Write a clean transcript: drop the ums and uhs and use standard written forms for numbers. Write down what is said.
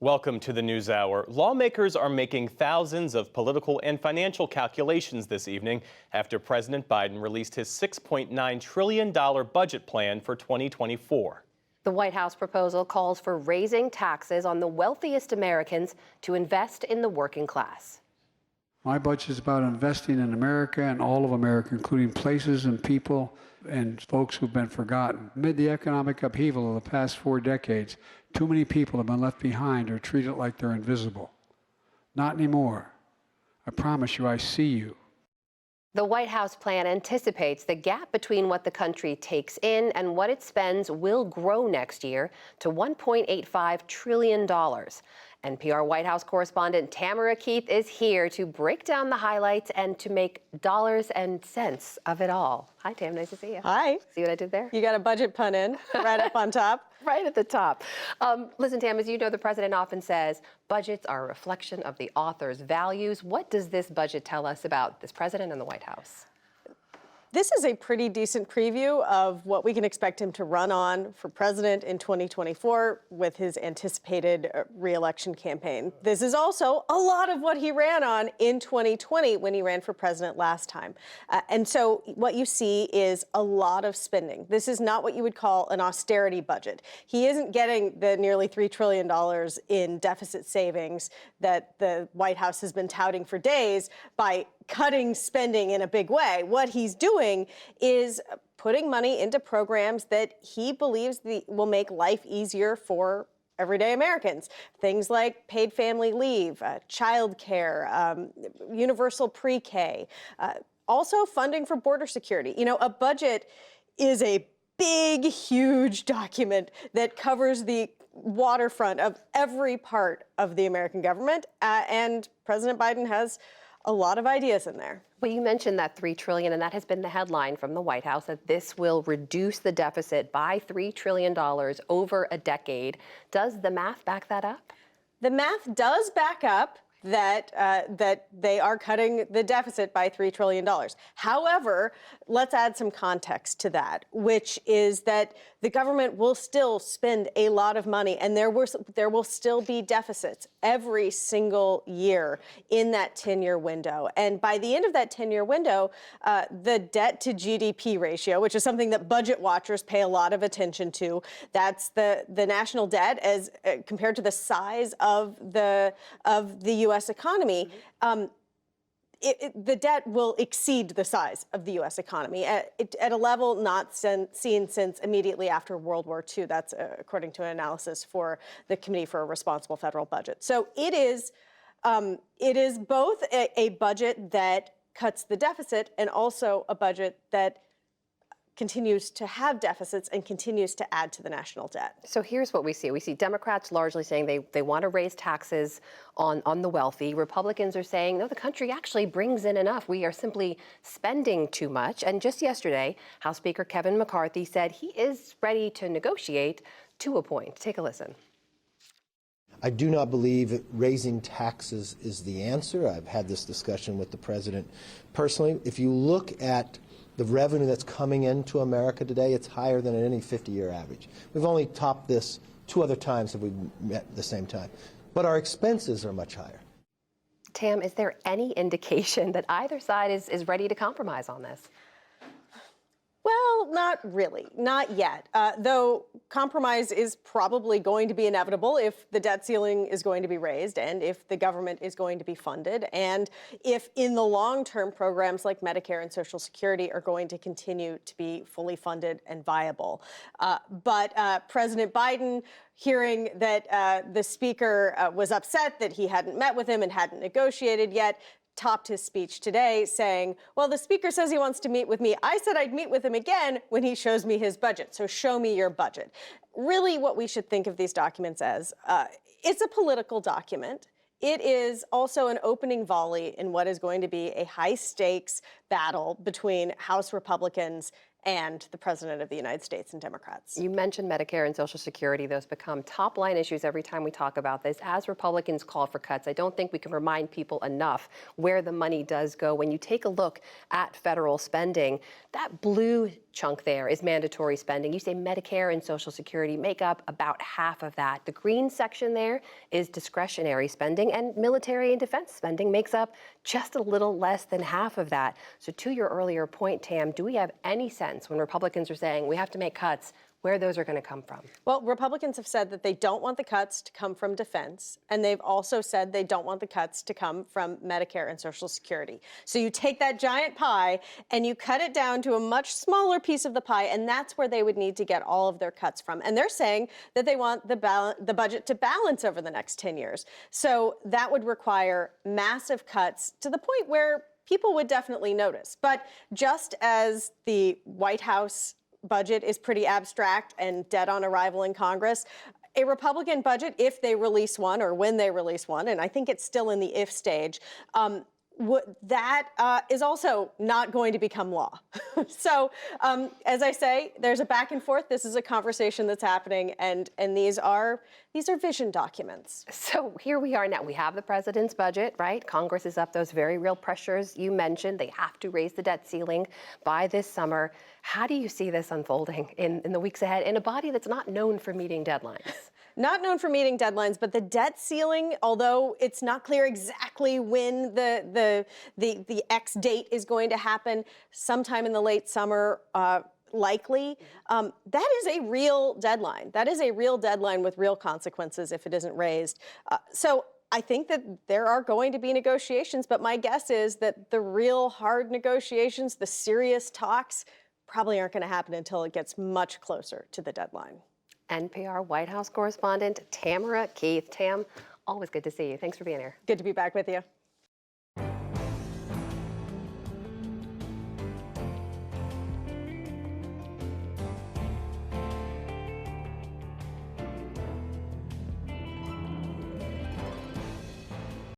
Welcome to the NewsHour. Lawmakers are making thousands of political and financial calculations this evening after President Biden released his $6.9 trillion budget plan for 2024. The White House proposal calls for raising taxes on the wealthiest Americans to invest in the working class. My budget is about investing in America and all of America, including places and people and folks who've been forgotten. Amid the economic upheaval of the past 4 decades, too many people have been left behind or treated like they're invisible. Not anymore. I promise you, I see you. The White House plan anticipates the gap between what the country takes in and what it spends will grow next year to $1.85 trillion. NPR White House correspondent Tamara Keith is here to break down the highlights and to make dollars and cents of it all. Hi, Tam. Nice to see you. Hi. See what I did there? You got a budget pun in right up on top. Right at the top. Listen, Tam, as you know, the president often says budgets are a reflection of the author's values. What does this budget tell us about this president and the White House? This is a pretty decent preview of what we can expect him to run on for president in 2024 with his anticipated re-election campaign. This is also a lot of what he ran on in 2020 when he ran for president last time. And so what you see is a lot of spending. This is not what you would call an austerity budget. He isn't getting the nearly $3 trillion in deficit savings that the White House has been touting for days by cutting spending in a big way. What he's doing is putting money into programs that he believes will make life easier for everyday Americans. Things like paid family leave, child care, universal pre-K, also funding for border security. You know, a budget is a big, huge document that covers the waterfront of every part of the American government, and President Biden has a lot of ideas in there. Well, you mentioned that $3 trillion, and that has been the headline from the White House, that this will reduce the deficit by $3 trillion over a decade. Does the math back that up? The math does back up that they are cutting the deficit by $3 trillion. However, let's add some context to that, which is that the government will still spend a lot of money, and there will still be deficits every single year in that 10-year window. And by the end of that 10-year window, the debt to GDP ratio, which is something that budget watchers pay a lot of attention to, that's the national debt as compared to the size of the U.S. economy. The debt will exceed the size of the U.S. economy at a level not seen since immediately after World War II. That's according to an analysis for the Committee for a Responsible Federal Budget. So it is both a budget that cuts the deficit and also a budget that continues to have deficits and continues to add to the national debt. So here's what we see. We see Democrats largely saying they want to raise taxes on the wealthy. Republicans are saying, no, the country actually brings in enough. We are simply spending too much. And just yesterday, House Speaker Kevin McCarthy said he is ready to negotiate to a point. Take a listen. I do not believe that raising taxes is the answer. I've had this discussion with the president personally. If you look at the revenue that's coming into America today, it's higher than at any 50-year average. We've only topped this 2 other times that we've met at the same time. But our expenses are much higher. Tam, is there any indication that either side is ready to compromise on this? Well, not really, not yet. Though compromise is probably going to be inevitable if the debt ceiling is going to be raised and if the government is going to be funded and if in the long term programs like Medicare and Social Security are going to continue to be fully funded and viable. But President Biden, hearing that the speaker was upset that he hadn't met with him and hadn't negotiated yet, topped his speech today saying, well, the speaker says he wants to meet with me. I said I'd meet with him again when he shows me his budget. So show me your budget. Really what we should think of these documents as, it's a political document. It is also an opening volley in what is going to be a high stakes battle between House Republicans and the President of the United States and Democrats. You mentioned Medicare and Social Security. Those become top line issues every time we talk about this. As Republicans call for cuts, I don't think we can remind people enough where the money does go. When you take a look at federal spending, that blue chunk there is mandatory spending. You say Medicare and Social Security make up about half of that. The green section there is discretionary spending, and military and defense spending makes up just a little less than half of that. So to your earlier point, Tam, do we have any sense when Republicans are saying we have to make cuts, where those are going to come from? Well, Republicans have said that they don't want the cuts to come from defense, and they've also said they don't want the cuts to come from Medicare and Social Security. So you take that giant pie and you cut it down to a much smaller piece of the pie, and that's where they would need to get all of their cuts from. And they're saying that they want the budget to balance over the next 10 years. So that would require massive cuts to the point where people would definitely notice. But just as the White House budget is pretty abstract and dead on arrival in Congress, a Republican budget, if they release one or when they release one, and I think it's still in the if stage, that is also not going to become law. So, as I say, there's a back and forth. This is a conversation that's happening, and these are vision documents. So here we are now. We have the president's budget, right? Congress is up those very real pressures you mentioned. They have to raise the debt ceiling by this summer. How do you see this unfolding in the weeks ahead in a body that's not known for meeting deadlines? Not known for meeting deadlines, but the debt ceiling, although it's not clear exactly when the X date is going to happen, sometime in the late summer, likely, that is a real deadline. That is a real deadline with real consequences if it isn't raised. So I think that there are going to be negotiations, but my guess is that the real hard negotiations, the serious talks, probably aren't going to happen until it gets much closer to the deadline. NPR White House correspondent Tamara Keith. Tam, always good to see you. Thanks for being here. Good to be back with you.